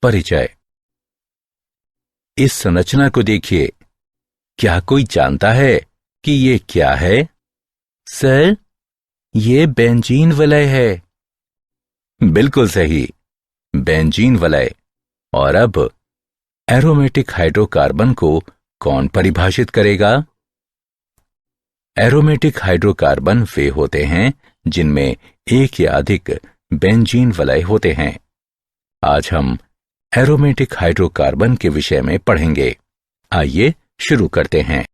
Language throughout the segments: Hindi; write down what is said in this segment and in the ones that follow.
परिचय। इस संरचना को देखिए। क्या कोई जानता है कि ये क्या है? सर, ये बेंजीन वलय है। बिल्कुल सही, बेंजीन वलय। और अब एरोमेटिक हाइड्रोकार्बन को कौन परिभाषित करेगा? एरोमेटिक हाइड्रोकार्बन वे होते हैं जिनमें एक या अधिक बेंजीन वलय होते हैं। आज हम एरोमेटिक हाइड्रोकार्बन के विषय में पढ़ेंगे। आइए शुरू करते हैं।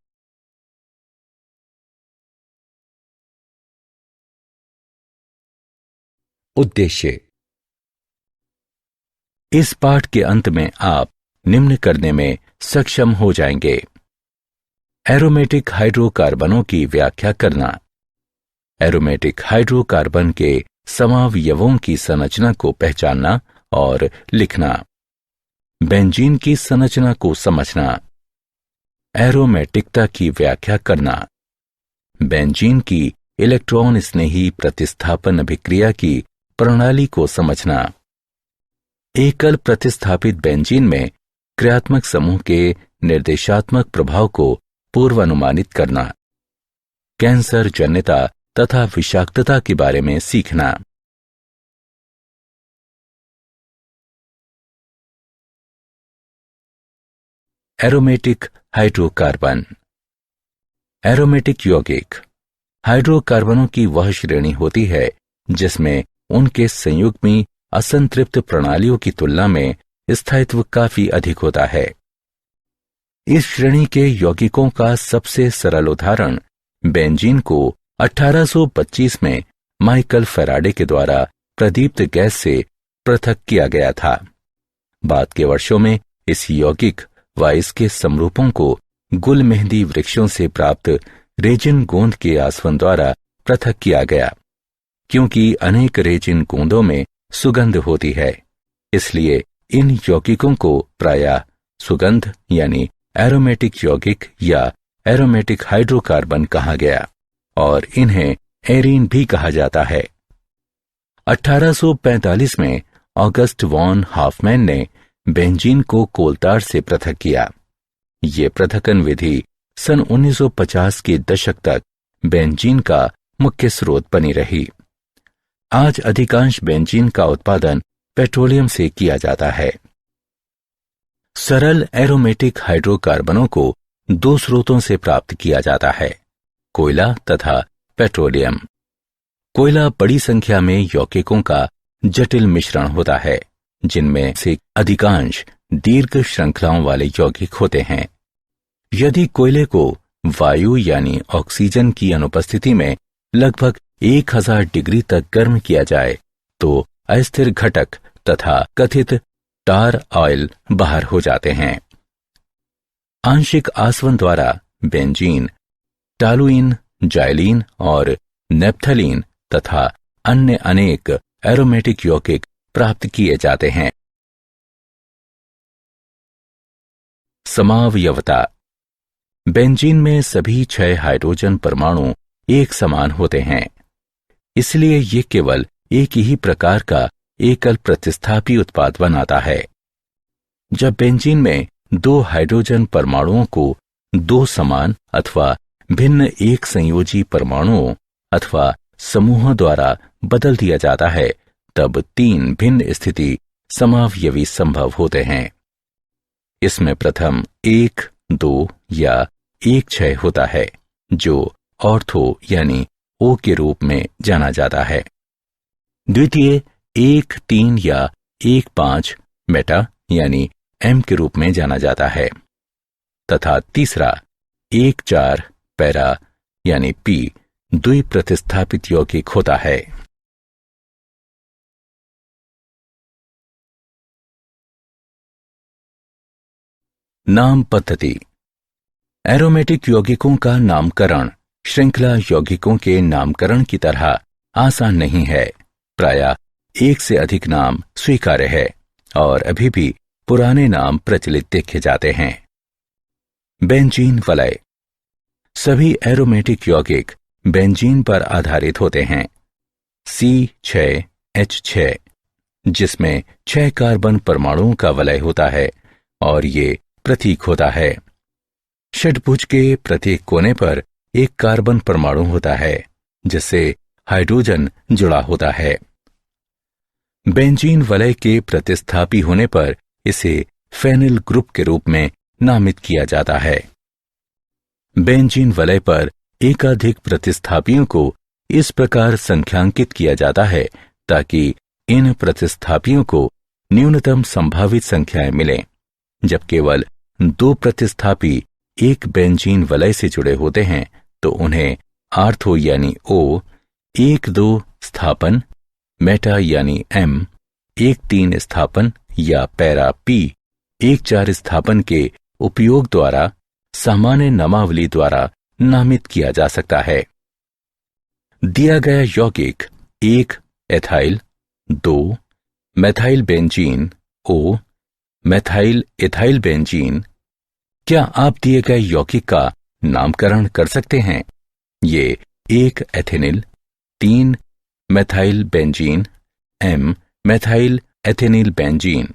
उद्देश्य। इस पाठ के अंत में आप निम्न करने में सक्षम हो जाएंगे। एरोमेटिक हाइड्रोकार्बनों की व्याख्या करना, एरोमेटिक हाइड्रोकार्बन के समावयवों की संरचना को पहचानना और लिखना, बेंजीन की संरचना को समझना, एरोमेटिकता की व्याख्या करना, बेंजीन की इलेक्ट्रॉन स्नेही प्रतिस्थापन अभिक्रिया की प्रणाली को समझना, एकल प्रतिस्थापित बेंजीन में क्रियात्मक समूह के निर्देशात्मक प्रभाव को पूर्वानुमानित करना, कैंसर जन्यता तथा विषाक्तता के बारे में सीखना। Aromatic hydrocarbon. एरोमेटिक यौगिक हाइड्रोकार्बनों की वह श्रेणी होती है जिसमें उनके संयुग्मी असंतृप्त प्रणालियों की तुलना में स्थायित्व काफी अधिक होता है। इस श्रेणी के यौगिकों का सबसे सरल उदाहरण बेंजीन को 1825 में माइकल फैराडे के द्वारा प्रदीप्त गैस से पृथक किया गया था। बाद के वर्षों में इस यौगिक व इसके समरूपों को गुल मेहंदी वृक्षों से प्राप्त रेजिन गोंद के आसवन द्वारा पृथक किया गया। क्योंकि अनेक रेजिन गोंदों में सुगंध होती है, इसलिए इन यौगिकों को प्रायः सुगंध यानी एरोमेटिक यौगिक या एरोमेटिक हाइड्रोकार्बन कहा गया और इन्हें एरीन भी कहा जाता है। 1845 में ऑगस्ट वॉन हाफमैन ने बेंजीन को कोलतार से पृथक किया। ये पृथक्कन विधि सन 1950 के दशक तक बेंजीन का मुख्य स्रोत बनी रही। आज अधिकांश बेंजीन का उत्पादन पेट्रोलियम से किया जाता है। सरल एरोमेटिक हाइड्रोकार्बनों को दो स्रोतों से प्राप्त किया जाता है, कोयला तथा पेट्रोलियम। कोयला बड़ी संख्या में यौगिकों का जटिल मिश्रण होता है, जिनमें से अधिकांश दीर्घ श्रृंखलाओं वाले यौगिक होते हैं। यदि कोयले को वायु यानी ऑक्सीजन की अनुपस्थिति में लगभग 1000 डिग्री तक गर्म किया जाए तो अस्थिर घटक तथा कथित टार ऑयल बाहर हो जाते हैं। आंशिक आसवन द्वारा बेंजीन, टालुइन, जाइलीन और नेप्थलीन तथा अन्य अनेक एरोमेटिक यौगिक प्राप्त किए जाते हैं। समावयवता। बेंजीन में सभी 6 हाइड्रोजन परमाणु एक समान होते हैं, इसलिए ये केवल एक ही प्रकार का एकल प्रतिस्थापी उत्पाद बनाता है। जब बेंजीन में 2 हाइड्रोजन परमाणुओं को 2 समान अथवा भिन्न एक संयोजी परमाणुओं अथवा समूहों द्वारा बदल दिया जाता है, तब 3 भिन्न स्थिति समावयवी संभव होते हैं। इसमें प्रथम 1, 2 या 1, 6 होता है, जो ऑर्थो यानी O के रूप में जाना जाता है। द्वितीय 1, 3 या 1, 5 मेटा यानी M के रूप में जाना जाता है तथा तीसरा 1, 4 पैरा यानी P द्विप्रतिस्थापित यौगिक होता है। नाम पद्धति। एरोमेटिक यौगिकों का नामकरण श्रृंखला यौगिकों के नामकरण की तरह आसान नहीं है। प्रायः एक से अधिक नाम स्वीकार्य है और अभी भी पुराने नाम प्रचलित देखे जाते हैं। बेंजीन वलय। सभी एरोमेटिक यौगिक बेंजीन पर आधारित होते हैं। C6H6, जिसमें 6 कार्बन परमाणुओं का वलय होता है और ये प्रतीक होता है। षट्भुज के प्रत्येक कोने पर एक कार्बन परमाणु होता है जिससे हाइड्रोजन जुड़ा होता है। बेंजीन वलय के प्रतिस्थापी होने पर इसे फेनिल ग्रुप के रूप में नामित किया जाता है। बेंजीन वलय पर एकाधिक प्रतिस्थापियों को इस प्रकार संख्यांकित किया जाता है ताकि इन प्रतिस्थापियों को न्यूनतम संभावित संख्याएं मिलें। जब केवल 2 प्रतिस्थापी एक बेंजीन वलय से जुड़े होते हैं तो उन्हें आर्थो यानी O, 1-2 स्थापन, मेटा यानी M, 1-3 स्थापन या पैरा P, 1-4 स्थापन के उपयोग द्वारा सामान्य नामावली द्वारा नामित किया जा सकता है। दिया गया यौगिक 1 ethyl, 2 methyl benzene O, methyl ethyl benzene. क्या आप दिए गए यौगिक का नामकरण कर सकते हैं? ये 1 ethenyl, 3 methyl benzene, M methyl ethenyl benzene.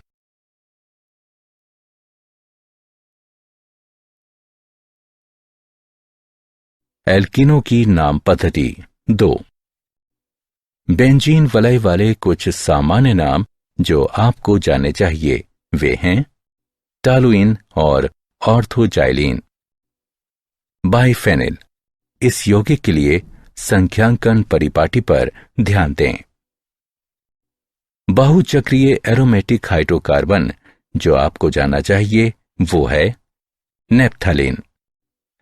एल्कीनों की नाम पद्धति 2। बेंजीन वलय वाले कुछ सामान्य नाम जो आपको जानने चाहिए वे हैं टॉलुइन और ऑर्थोजाइलिन। बाइफेनिल, इस यौगिक के लिए संख्यांकन परिपाटी पर ध्यान दें। बहुचक्रीय एरोमेटिक हाइड्रोकार्बन जो आपको जानना चाहिए वो है नेप्थलीन।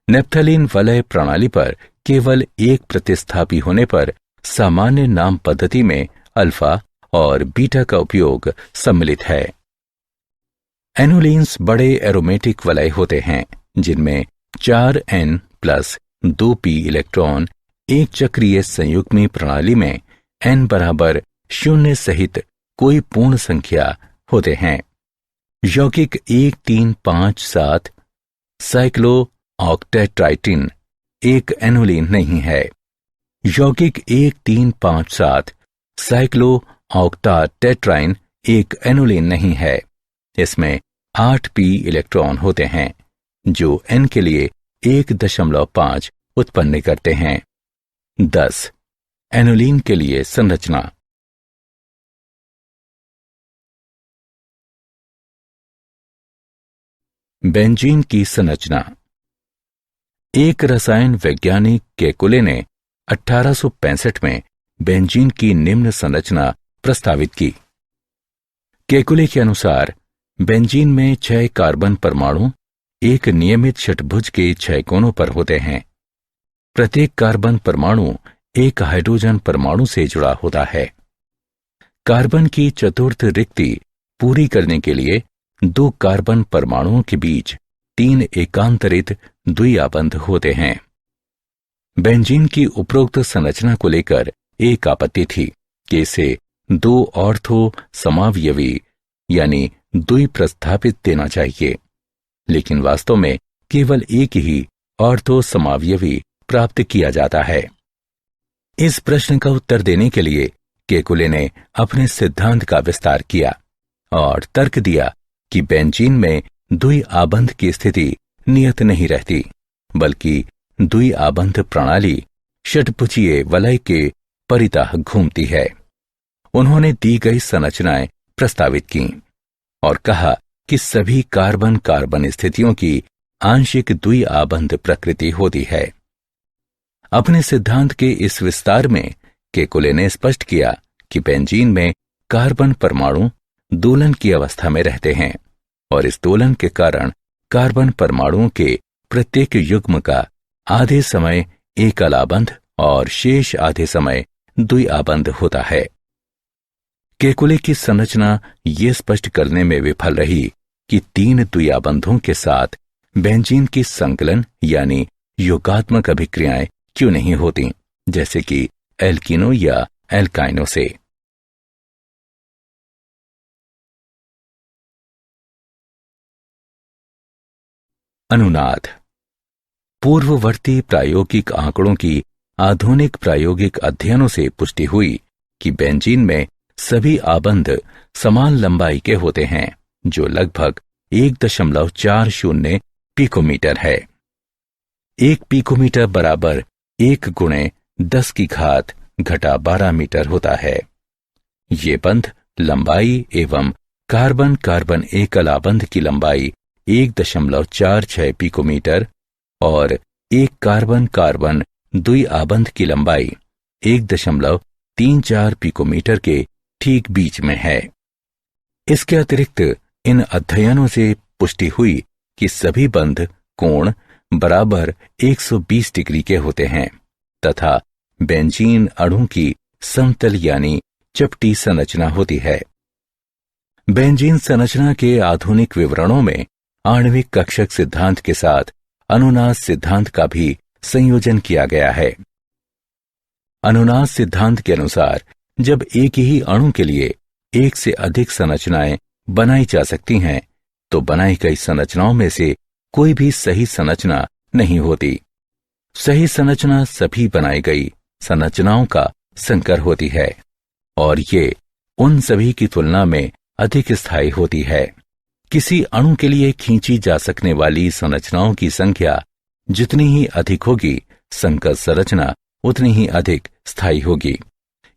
नेप्थलीन वलय प्रणाली पर केवल एक प्रतिस्थापी होने पर सामान्य नाम पद्धति में अल्फा और बीटा का उपयोग सम्मिलित है। एनोलिन्स बड़े एरोमेटिक वलय होते हैं जिनमें 4n+2p इलेक्ट्रॉन एक चक्रीय संयुग्मी प्रणाली में n बराबर 0 सहित कोई पूर्ण संख्या होते हैं। यौगिक 1,3,5,7 साइक्लो ऑक्टेट्राइटिन एक एनोलिन नहीं है। यौगिक 1,3,5,7 साइक्लो ऑक्टाटेट्राइन एक एनोलिन नहीं है। इसमें 8p इलेक्ट्रॉन होते हैं जो n के लिए 1.5 उत्पन्न करते हैं। 10 एनोलिन के लिए संरचना। बेंजीन की संरचना। एक रसायन वैज्ञानिक केकुले ने 1865 में बेंजीन की निम्न संरचना प्रस्तावित की। केकुले के अनुसार बेंजीन में 6 कार्बन परमाणु एक नियमित षट्भुज के 6 कोनों पर होते हैं। प्रत्येक कार्बन परमाणु एक हाइड्रोजन परमाणु से जुड़ा होता है। कार्बन की चतुर्थ रिक्ति पूरी करने के लिए 2 कार्बन परमाणुओं के बीच 3 एकांतरित द्विआबंध होते हैं। बेंजीन की उपरोक्त संरचना को लेकर एक आपत्ति थी कि इसे 2 ऑर्थो समावयवी यानी द्विप्रस्थापित देना चाहिए, लेकिन वास्तव में केवल एक ही ऑर्थो समावयवी प्राप्त किया जाता है। इस प्रश्न का उत्तर देने के लिए केकुले ने अपने सिद्धांत का विस्तार किया और तर्क दिया कि बेंजीन में द्विआबंध की स्थिति नियत नहीं रहती, बल्कि द्विआबंध प्रणाली षट्भुजीय वलय के परितः घूमती है। उन्होंने दी गई संरचनाएं प्रस्तावित की और कहा कि सभी कार्बन कार्बन स्थितियों की आंशिक द्विआबंध प्रकृति होती है। अपने सिद्धांत के इस विस्तार में केकुले ने स्पष्ट किया कि बेंजीन में कार्बन परमाणु दोलन की अवस्था में रहते हैं और इस दोलन के कारण कार्बन परमाणुओं के प्रत्येक युग्म का आधे समय एकलाबंध और शेष आधे समय द्विआबंध होता है। केकुले की संरचना ये स्पष्ट करने में विफल रही कि 3 द्विआबंधों के साथ बेंजीन की संकलन यानी योगात्मक अभिक्रियाएं क्यों नहीं होती, जैसे कि एल्कीनो या एल्काइनो से। अनुनाद। पूर्ववर्ती प्रायोगिक आंकड़ों की आधुनिक प्रायोगिक अध्ययनों से पुष्टि हुई कि बेंजीन में सभी आबंध समान लंबाई के होते हैं, जो लगभग 1.40 पिकोमीटर है। 1 पिकोमीटर बराबर 1 × 10⁻12 मीटर होता है। ये बंध लंबाई एवं कार्बन कार्बन एकल आबंध की लंबाई 1.46 पिकोमीटर और एक कार्बन कार्बन द्वि आबंध की लंबाई 1.34 पिकोमीटर के ठीक बीच में है। इसके अतिरिक्त इन अध्ययनों से पुष्टि हुई कि सभी बंध कोण बराबर 120 डिग्री के होते हैं तथा बेंजीन अणु की समतल यानी चपटी संरचना होती है। बेंजीन संरचना के आधुनिक विवरणों में आणविक कक्षक सिद्धांत के साथ अनुनाद सिद्धांत का भी संयोजन किया गया है। अनुनाद सिद्धांत के अनुसार जब एक ही अणु के लिए एक से अधिक संरचनाएं बनाई जा सकती हैं, तो बनाई गई संरचनाओं में से कोई भी सही संरचना नहीं होती। सही संरचना सभी बनाई गई संरचनाओं का संकर होती है और ये उन सभी की तुलना में अधिक स्थायी होती है। किसी अणु के लिए खींची जा सकने वाली संरचनाओं की संख्या जितनी ही अधिक होगी, संकर संरचना उतनी ही अधिक स्थायी होगी।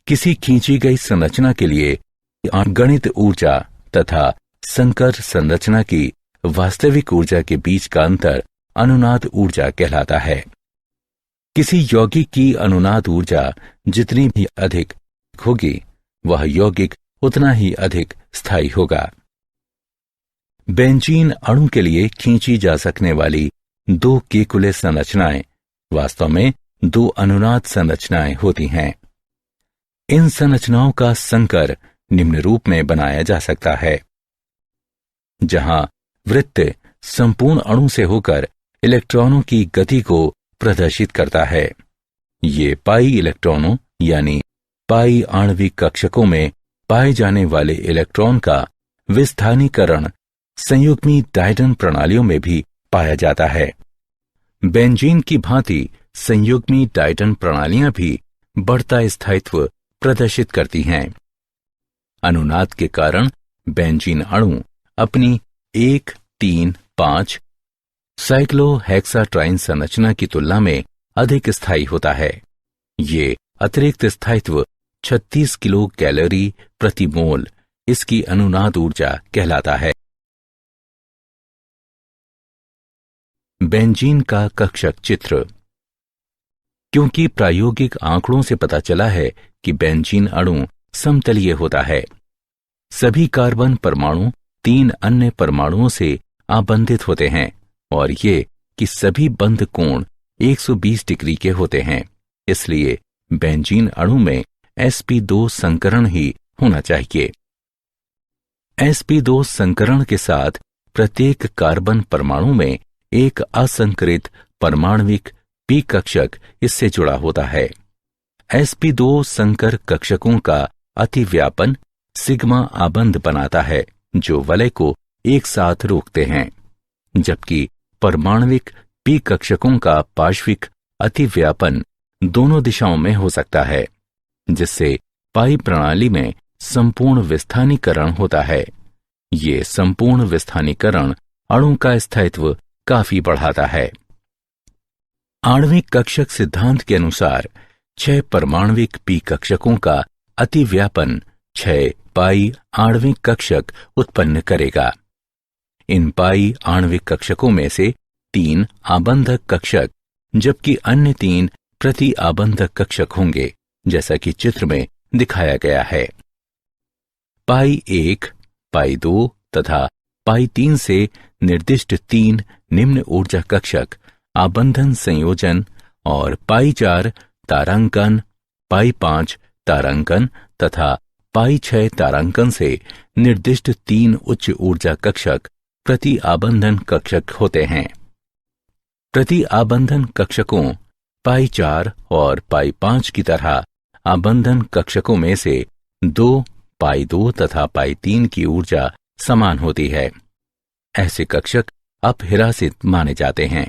किसी खींची गई संरचना के लिए गणित ऊर्जा तथा संकर संरचना की वास्तविक ऊर्जा के बीच का अंतर अनुनाद ऊर्जा कहलाता है। किसी यौगिक की अनुनाद ऊर्जा जितनी भी अधिक होगी, वह यौगिक उतना ही अधिक स्थायी होगा। बेंजीन अणु के लिए खींची जा सकने वाली 2 केकुले संरचनाएं वास्तव में 2 अनुनाद संरचनाएं होती हैं। इन संरचनाओं का संकर निम्न रूप में बनाया जा सकता है, जहां वृत्त संपूर्ण अणु से होकर इलेक्ट्रॉनों की गति को प्रदर्शित करता है। ये पाई इलेक्ट्रॉनों यानी पाई आणविक कक्षकों में पाए जाने वाले इलेक्ट्रॉन का विस्थानीकरण संयुग्मी डायटन प्रणालियों में भी पाया जाता है। बेंजीन की भांति संयुग्मी डायटन प्रणालियां भी बढ़ता स्थायित्व प्रदर्शित करती हैं। अनुनाद के कारण बेंजीन अणु अपनी 1,3,5 साइक्लोहेक्साट्राइन संरचना की तुलना में अधिक स्थायी होता है। ये अतिरिक्त स्थायित्व 36 किलो कैलोरी प्रति मोल इसकी अनुनाद ऊर्जा कहलाता है। बेंजीन का कक्षक चित्र। क्योंकि प्रायोगिक आंकड़ों से पता चला है कि बेंजीन अणु समतलीय होता है, सभी कार्बन परमाणु 3 अन्य परमाणुओं से आबंधित होते हैं और ये कि सभी बंध कोण 120 डिग्री के होते हैं, इसलिए बेंजीन अणु में sp2 संकरण ही होना चाहिए। sp2 संकरण के साथ प्रत्येक कार्बन परमाणु में एक असंकरित परमाणविक p कक्षक इससे जुड़ा होता है। sp2 संकर कक्षकों का अतिव्यापन सिग्मा आबंध बनाता है, जो वलय को एक साथ रोकते हैं, जबकि परमाणविक p कक्षकों का पार्श्विक अतिव्यापन दोनों दिशाओं में हो सकता है, जिससे पाई प्रणाली में संपूर्ण विस्थानीकरण होता है। ये संपूर्ण विस्थानीकरण अणु का स्थायित्व काफी बढ़ाता है। आणविक कक्षक सिद्धांत के अनुसार 6 परमाणविक p कक्षकों का अतिव्यापन 6 पाई आणविक कक्षक उत्पन्न करेगा। इन पाई आणविक कक्षकों में से 3 आबंधक कक्षक जबकि अन्य 3 प्रति आबंधक कक्षक होंगे, जैसा कि चित्र में दिखाया गया है। पाई 1, पाई 2 तथा पाई 3 से निर्दिष्ट 3 निम्न ऊर्जा कक्षक आबंधन संयोजन और पाई 4 तारांकन, पाई 5 तारांकन तथा पाई 6 तारांकन से निर्दिष्ट 3 उच्च ऊर्जा कक्षक प्रति आबंधन कक्षक होते हैं। प्रति आबंधन कक्षकों पाई 4 और पाई 5 की तरह आबंधन कक्षकों में से 2 पाई 2 तथा पाई 3 की ऊर्जा समान होती है। ऐसे कक्षक अपहिरासित माने जाते हैं।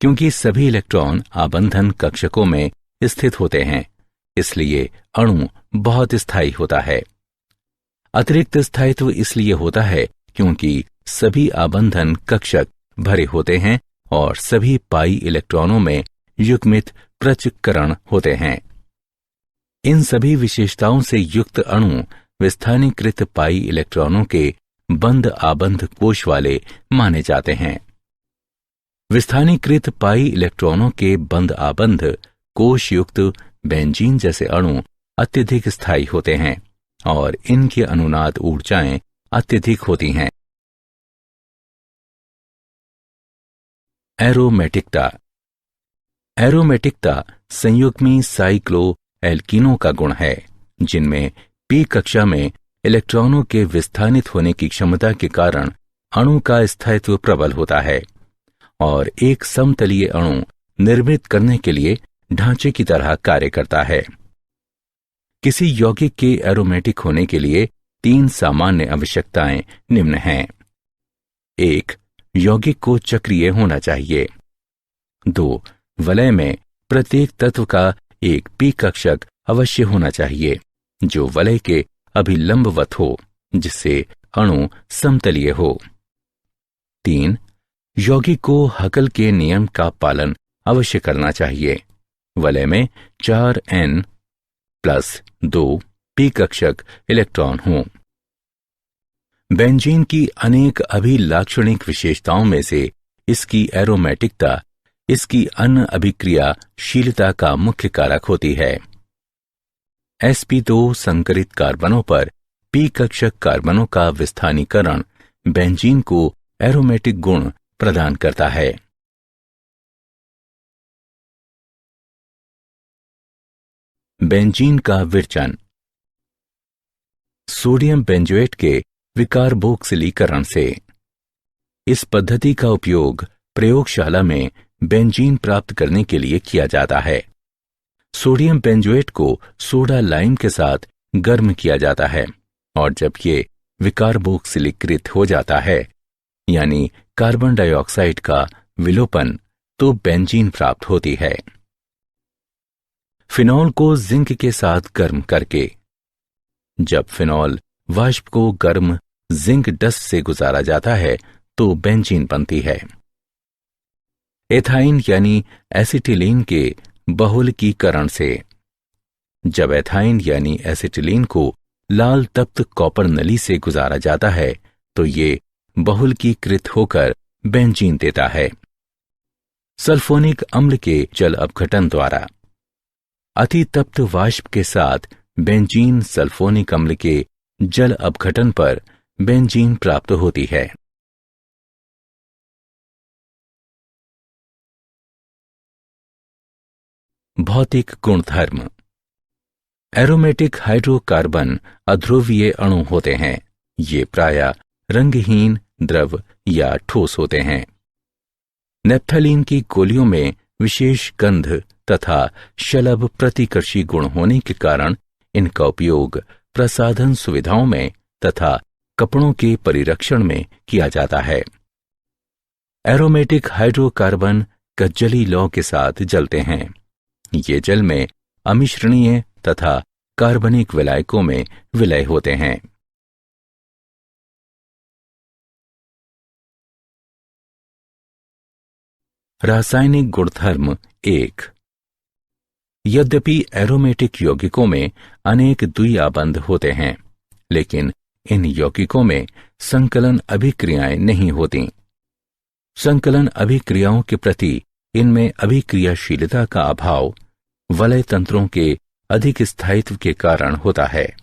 क्योंकि सभी इलेक्ट्रॉन आबंधन कक्षकों में स्थित होते हैं, इसलिए अणु बहुत स्थायी होता है। अतिरिक्त स्थायित्व इसलिए होता है क्योंकि सभी आबंधन कक्षक भरे होते हैं और सभी पाई इलेक्ट्रॉनों में युग्मित पृथक्करण होते हैं। इन सभी विशेषताओं से युक्त अणु विस्थानीकृत पाई इलेक्ट्रॉनों के बंद आबंध कोश वाले माने जाते हैं। विस्थानीकृत पाई इलेक्ट्रॉनों के बंद आबंध कोश युक्त बेंजीन जैसे अणु अत्यधिक स्थायी होते हैं और इनकी अनुनाद ऊर्जाएं अत्यधिक होती हैं। एरोमेटिकता। एरोमेटिकता संयुग्मी साइक्लोएल्कीनों का गुण है, जिनमें पी कक्षा में इलेक्ट्रॉनों के विस्थानित होने की क्षमता के कारण अणु का स्थायित्व प्रबल होता है और एक समतलीय अणु निर्मित करने के लिए ढांचे की तरह कार्य करता है। किसी यौगिक के एरोमेटिक होने के लिए 3 सामान्य आवश्यकताएं निम्न हैं। 1. यौगिक को चक्रीय होना चाहिए। 2. वलय में प्रत्येक तत्व का एक पी कक्षक अवश्य होना चाहिए जो वलय के अभिलंबवत हो, जिससे अणु समतलीय हो। 3. यौगिक को हकल के नियम का पालन अवश्य करना चाहिए। वलय में 4n+2 पी कक्षक इलेक्ट्रॉन हों। बेंजीन की अनेक अभिलाक्षणिक विशेषताओं में से इसकी एरोमेटिकता इसकी अन्य अभिक्रियाशीलता का मुख्य कारक होती है। sp2 संकरित कार्बनों पर पी कक्षक कार्बनों का विस्थानीकरण बेंजीन को एरोमेटिक गुण प्रदान करता है। बेंजीन का विरचन। सोडियम बेंजोएट के विकार्बोक्सिलीकरण से। इस पद्धति का उपयोग प्रयोगशाला में बेंजीन प्राप्त करने के लिए किया जाता है। सोडियम बेंजोएट को सोडा लाइम के साथ गर्म किया जाता है और जब ये विकार्बोक्सिलीकृत हो जाता है, यानी कार्बन डाइऑक्साइड का विलोपन, तो बेंजीन प्राप्त होती है। फिनॉल को जिंक के साथ गर्म करके। जब फिनॉल वाष्प को गर्म जिंक डस्ट से गुजारा जाता है तो बेंजीन बनती है। एथाइन यानी एसिटिलीन के बहुलकीकरण से। जब एथाइन यानी एसिटिलीन को लाल तप्त कॉपर नली से गुजारा जाता है तो ये बहुलकीकृत होकर बेंजीन देता है। सल्फोनिक अम्ल के जल अपघटन द्वारा। अति तप्त वाष्प के साथ बेंजीन सल्फोनिक अम्ल के जल अपघटन पर बेंजीन प्राप्त होती है। भौतिक गुणधर्म। एरोमेटिक हाइड्रोकार्बन अध्रुवीय अणु होते हैं। ये प्रायः रंगहीन, द्रव या ठोस होते हैं। नेप्थलीन की गोलियों में विशेष गंध तथा शलभ प्रतिकर्षी गुण होने के कारण इनका उपयोग प्रसाधन सुविधाओं में तथा कपड़ों के परिरक्षण में किया जाता है। एरोमेटिक हाइड्रोकार्बन कज्जली लौ के साथ जलते हैं। ये जल में अमिश्रणीय तथा कार्बनिक विलायकों में विलय होते हैं। रासायनिक गुणधर्म 1। यद्यपि एरोमेटिक यौगिकों में अनेक द्विआबंध होते हैं, लेकिन इन यौगिकों में संकलन अभिक्रियाएं नहीं होती। संकलन अभिक्रियाओं के प्रति इनमें अभिक्रियाशीलता का अभाव वलय तंत्रों के अधिक स्थायित्व के कारण होता है,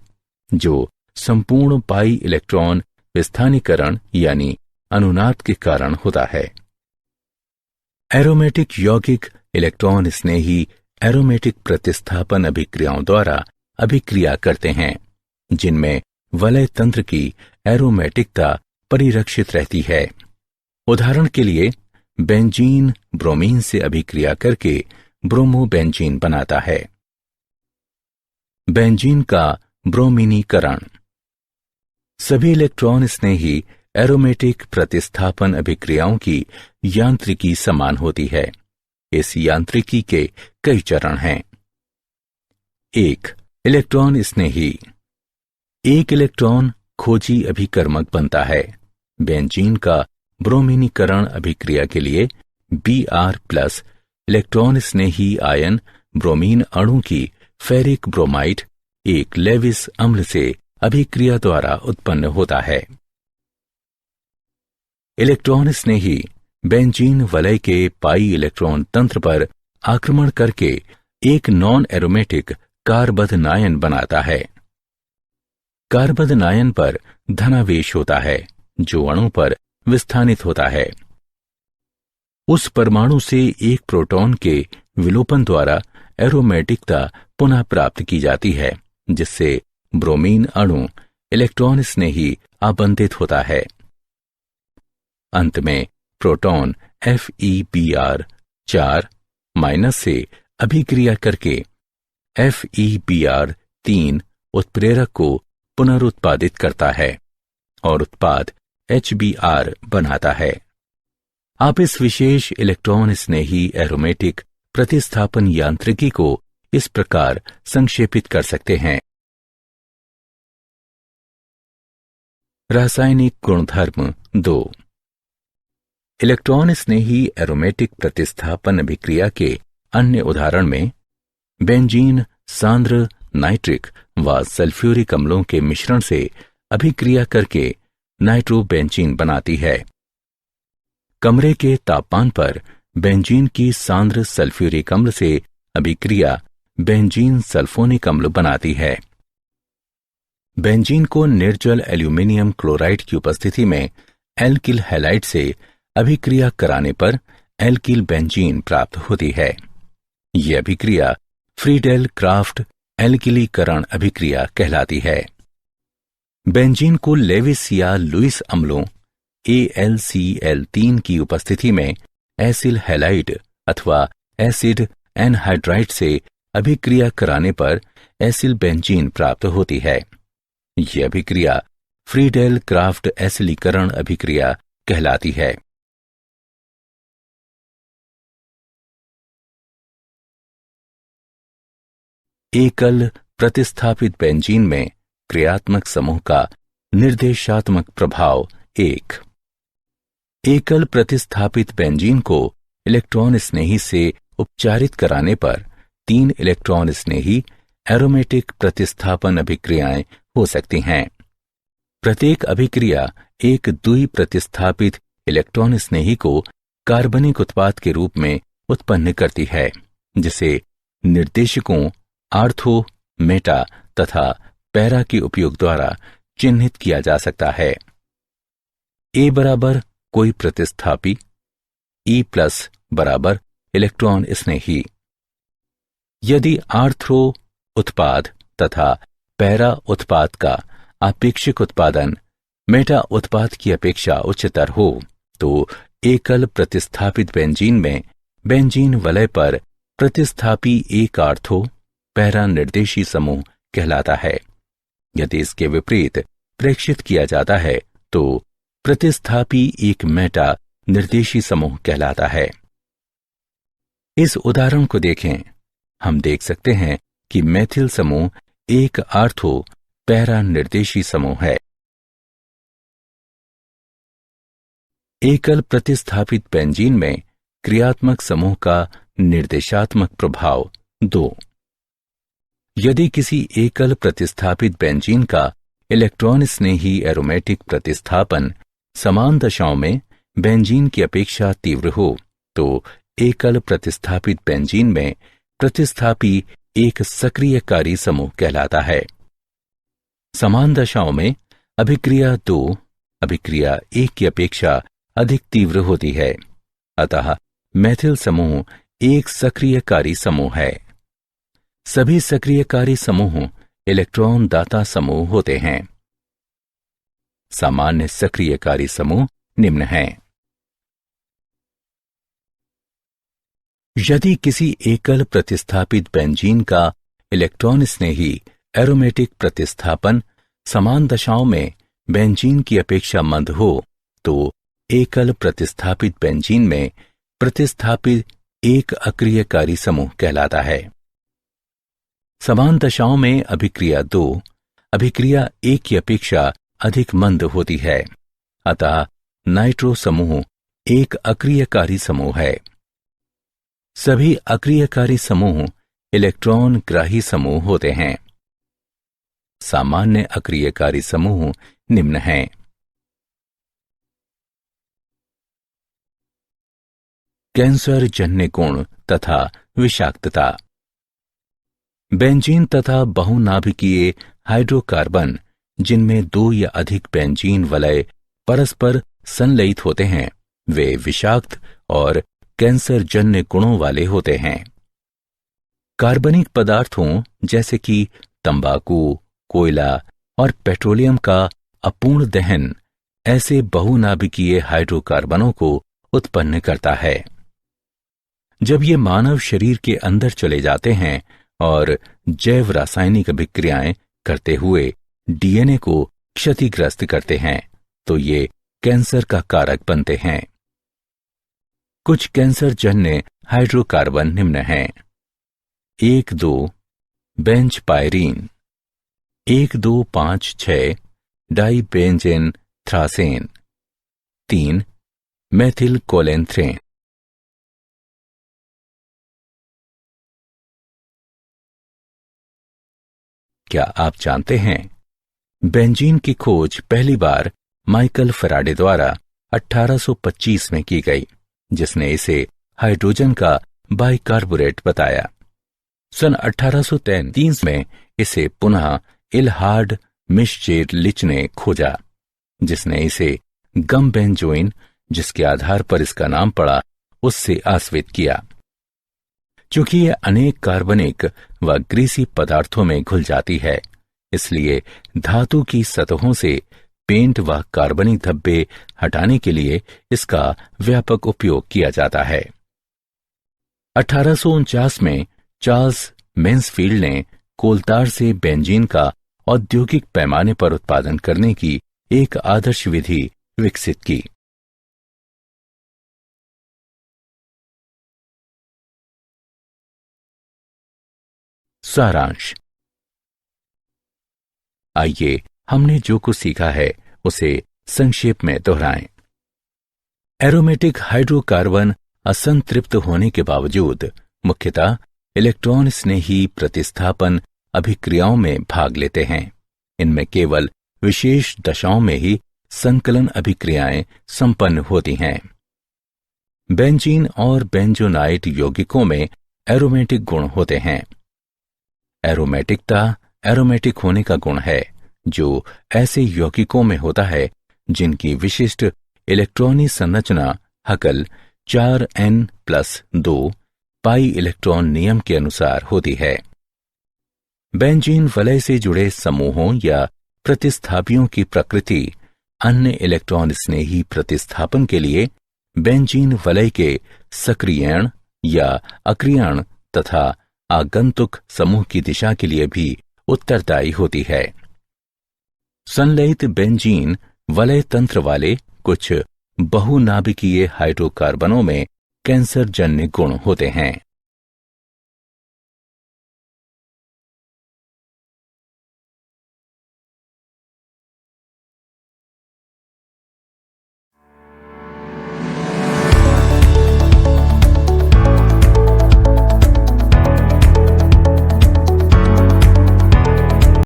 जो संपूर्ण पाई इलेक्ट्रॉन विस्थानीकरण यानी अनुनाद के कारण होता है। एरोमेटिक यौगिक इलेक्ट्रॉन स्नेही एरोमेटिक प्रतिस्थापन अभिक्रियाओं द्वारा अभिक्रिया करते हैं, जिनमें वलय तंत्र की एरोमेटिकता परिरक्षित रहती है। उदाहरण के लिए, बेंजीन ब्रोमीन से अभिक्रिया करके ब्रोमोबेंजीन बनाता है। बेंजीन का ब्रोमीनीकरण। सभी इलेक्ट्रॉन स्नेही एरोमेटिक प्रतिस्थापन अभिक्रियाओं की यांत्रिकी समान होती है। इस यांत्रिकी के कई चरण हैं। एक, इलेक्ट्रॉन स्नेही। एक इलेक्ट्रॉन खोजी अभिकर्मक बनता है। बेंजीन का ब्रोमीनीकरण अभिक्रिया के लिए Br+ इलेक्ट्रॉन स्नेही आयन ब्रोमीन अणु की फेरिक ब्रोमाइड एक लेविस अम्ल से अभिक्रिया द्वारा उत्पन्न होता है। इलेक्ट्रॉन स्नेही बेंजीन वलय के पाई इलेक्ट्रॉन तंत्र पर आक्रमण करके एक नॉन एरोमेटिक कार्बध नायन बनाता है। कार्बध नायन पर धनावेश होता है जो अणु पर विस्थानित होता है। उस परमाणु से एक प्रोटॉन के विलोपन द्वारा एरोमेटिकता पुनः प्राप्त की जाती है, जिससे ब्रोमीन अणु इलेक्ट्रॉन स्नेही आबंधित होता है। अंत में प्रोटॉन FeBr4- से अभिक्रिया करके FeBr3 उत्प्रेरक को पुनरुत्पादित करता है और उत्पाद HBr बनाता है। आप इस विशेष इलेक्ट्रॉन स्नेही एरोमेटिक प्रतिस्थापन यांत्रिकी को इस प्रकार संक्षेपित कर सकते हैं। रासायनिक गुणधर्म 2। इलेक्ट्रॉन स्नेही एरोमेटिक प्रतिस्थापन अभिक्रिया के अन्य उदाहरण में बेंजीन सांद्र नाइट्रिक व सल्फ्यूरिक अम्लों के मिश्रण से अभिक्रिया करके नाइट्रोबेंजीन बनाती है। कमरे के तापमान पर बेंजीन की सांद्र सल्फ्यूरिक अम्ल से अभिक्रिया बेंजीन सल्फोनिक अम्ल बनाती है। बेंजीन को निर्जल एल्यूमिनियम क्लोराइड की उपस्थिति में एल्किल हैलाइड से अभिक्रिया कराने पर एल्किल बेंजीन प्राप्त होती है। यह अभिक्रिया फ्रीडेल क्राफ्ट एल्किलीकरण अभिक्रिया कहलाती है। बेंजीन को लेविस या लुईस अम्लों AlCl3 की उपस्थिति में एसिल हैलाइड अथवा एसिड एनहाइड्राइड से अभिक्रिया कराने पर एसिल बेंजीन प्राप्त होती है। यह अभिक्रिया फ्रीडेल क्राफ्ट एसिलीकरण अभिक्रिया कहलाती है। एकल प्रतिस्थापित बेंजीन में क्रियात्मक समूह का निर्देशात्मक प्रभाव 1। एकल प्रतिस्थापित बेंजीन को इलेक्ट्रॉन स्नेही से उपचारित कराने पर 3 इलेक्ट्रॉन स्नेही एरोमेटिक प्रतिस्थापन अभिक्रियाएं हो सकती हैं। प्रत्येक अभिक्रिया एक द्वि प्रतिस्थापित इलेक्ट्रॉन स्नेही को कार्बनिक उत्पाद के रूप में उत्पन्न करती है, जिसे निर्देशकों आर्थो, मेटा तथा पैरा के उपयोग द्वारा चिन्हित किया जा सकता है। A बराबर कोई प्रतिस्थापी, E+ बराबर इलेक्ट्रॉन स्नेही। यदि आर्थो उत्पाद तथा पैरा उत्पाद का आपेक्षिक उत्पादन मेटा उत्पाद की अपेक्षा उच्चतर हो तो एकल प्रतिस्थापित बेंजीन में बेंजीन वलय पर प्रतिस्थापी एक आर्थो पैरा निर्देशी समूह कहलाता है। यदि इसके विपरीत प्रेक्षित किया जाता है तो प्रतिस्थापी एक मेटा निर्देशी समूह कहलाता है। इस उदाहरण को देखें। हम देख सकते हैं कि मेथिल समूह एक आर्थो पैरा निर्देशी समूह है। एकल प्रतिस्थापित बेंजीन में क्रियात्मक समूह का निर्देशात्मक प्रभाव 2। यदि किसी एकल प्रतिस्थापित बेंजीन का इलेक्ट्रॉन स्नेही एरोमेटिक प्रतिस्थापन समान दशाओं में बेंजीन की अपेक्षा तीव्र हो तो एकल प्रतिस्थापित बेंजीन में प्रतिस्थापी एक सक्रियकारी समूह कहलाता है। समान दशाओं में अभिक्रिया 2 अभिक्रिया 1 की अपेक्षा अधिक तीव्र होती है, अतः मेथिल समूह एक सक्रियकारी समूह है। सभी सक्रियकारी समूह इलेक्ट्रॉन दाता समूह होते हैं। सामान्य सक्रियकारी समूह निम्न हैं। यदि किसी एकल प्रतिस्थापित बेंजीन का इलेक्ट्रॉन स्नेही एरोमेटिक प्रतिस्थापन समान दशाओं में बेंजीन की अपेक्षा मंद हो तो एकल प्रतिस्थापित बेंजीन में प्रतिस्थापित एक अक्रियकारी समूह कहलाता है। समान दशाओं में अभिक्रिया 2 अभिक्रिया 1 की अपेक्षा अधिक मंद होती है। अतः नाइट्रो समूह एक अक्रियकारी समूह है। सभी अक्रियकारी समूह इलेक्ट्रॉन ग्राही समूह होते हैं। सामान्य अक्रियकारी समूह निम्न हैं। कैंसर जन्य गुण तथा विषाक्तता। बेंजीन तथा बहुनाभिकीय हाइड्रोकार्बन जिनमें 2 या अधिक बेंजीन वलय परस्पर संलयित होते हैं वे विषाक्त और कैंसर जन्य गुणों वाले होते हैं। कार्बनिक पदार्थों जैसे कि तंबाकू, कोयला और पेट्रोलियम का अपूर्ण दहन ऐसे बहुनाभिकीय हाइड्रोकार्बनों को उत्पन्न करता है। जब ये मानव शरीर के अंदर चले जाते हैं और जैव रासायनिक अभिक्रियाएं करते हुए डीएनए को क्षतिग्रस्त करते हैं तो ये कैंसर का कारक बनते हैं। कुछ कैंसर जन्य हाइड्रोकार्बन निम्न हैं। 1,2 बेंजपायरीन, 1,2,5,6 डाइबेंजेन थ्रासेन, 3 मेथिल कोलेंथ्रेन। क्या आप जानते हैं बेंजीन की खोज पहली बार माइकल फैराडे द्वारा 1825 में की गई, जिसने इसे हाइड्रोजन का बाइकार्बोरेट बताया। सन 1833 में इसे पुनः इलहार्ड मिश्चेरलिच ने खोजा, जिसने इसे गम बेंजोइन, जिसके आधार पर इसका नाम पड़ा, उससे आश्रित किया। चूंकि यह अनेक कार्बनिक व ग्रीसी पदार्थों में घुल जाती है, इसलिए धातु की सतहों से पेंट व कार्बनिक धब्बे हटाने के लिए इसका व्यापक उपयोग किया जाता है। 1849 में चार्ल्स मेंसफील्ड ने कोलतार से बेंजीन का औद्योगिक पैमाने पर उत्पादन करने की एक आदर्श विधि विकसित की। सारांश। आइए हमने जो कुछ सीखा है उसे संक्षेप में दोहराएं। एरोमेटिक हाइड्रोकार्बन असंतृप्त होने के बावजूद मुख्यतः इलेक्ट्रॉन स्नेही प्रतिस्थापन अभिक्रियाओं में भाग लेते हैं। इनमें केवल विशेष दशाओं में ही संकलन अभिक्रियाएं संपन्न होती हैं। बेंजीन और बेंजोनाइट यौगिकों में एरोमेटिक गुण होते हैं। एरोमेटिकता एरोमेटिक होने का गुण है जो ऐसे यौगिकों में होता है जिनकी विशिष्ट इलेक्ट्रॉनी संरचना हकल 4n+2 पाई इलेक्ट्रॉन नियम के अनुसार होती है। बेंजीन वलय से जुड़े समूहों या प्रतिस्थापियों की प्रकृति अन्य इलेक्ट्रॉन स्नेही प्रतिस्थापन के लिए बेंजीन वलय के सक्रियण या अक्रियण तथा आगंतुक समूह की दिशा के लिए भी उत्तरदायी होती है। संलयित बेंजीन वलय तंत्र वाले कुछ बहुनाभिकीय हाइड्रोकार्बनों में कैंसर जन्य गुण होते हैं।